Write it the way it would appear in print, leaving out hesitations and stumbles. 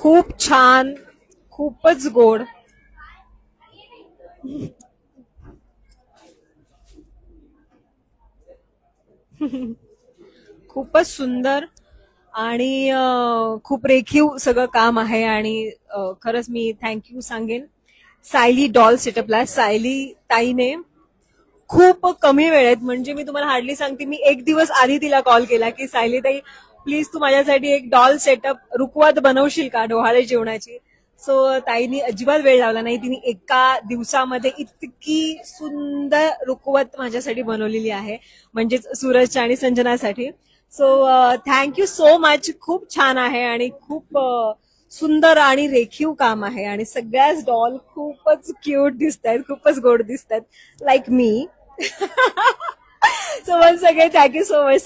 खूप छान, खूपच गोड. खूपच सुंदर आणि खूप रेखीव सगळं काम आहे आणि खरंच मी थँक्यू सांगेन सायली डॉल सेटअपला. सायली ताईने खूप कमी वेळेत, म्हणजे मी तुम्हाला हार्डली सांगते, मी एक दिवस आधी तिला कॉल केला की सायली ताई प्लीज तू माझ्यासाठी एक डॉल सेटअप रुखवात बनवशील का डोहाळे जेवणाची. सो ताईनी अजिबात वेळ लावला नाही, तिने एका दिवसामध्ये इतकी सुंदर रुखवत माझ्यासाठी बनवलेली आहे, म्हणजेच सूरजच्या आणि संजनासाठी. So thank you so much. खूप छान आहे आणि खूप सुंदर आणि रेखीव काम आहे आणि सगळ्याच डॉल खूपच क्यूट दिसत आहेत, खूपच गोड दिसत आहेत, like me. So once again thank you so much.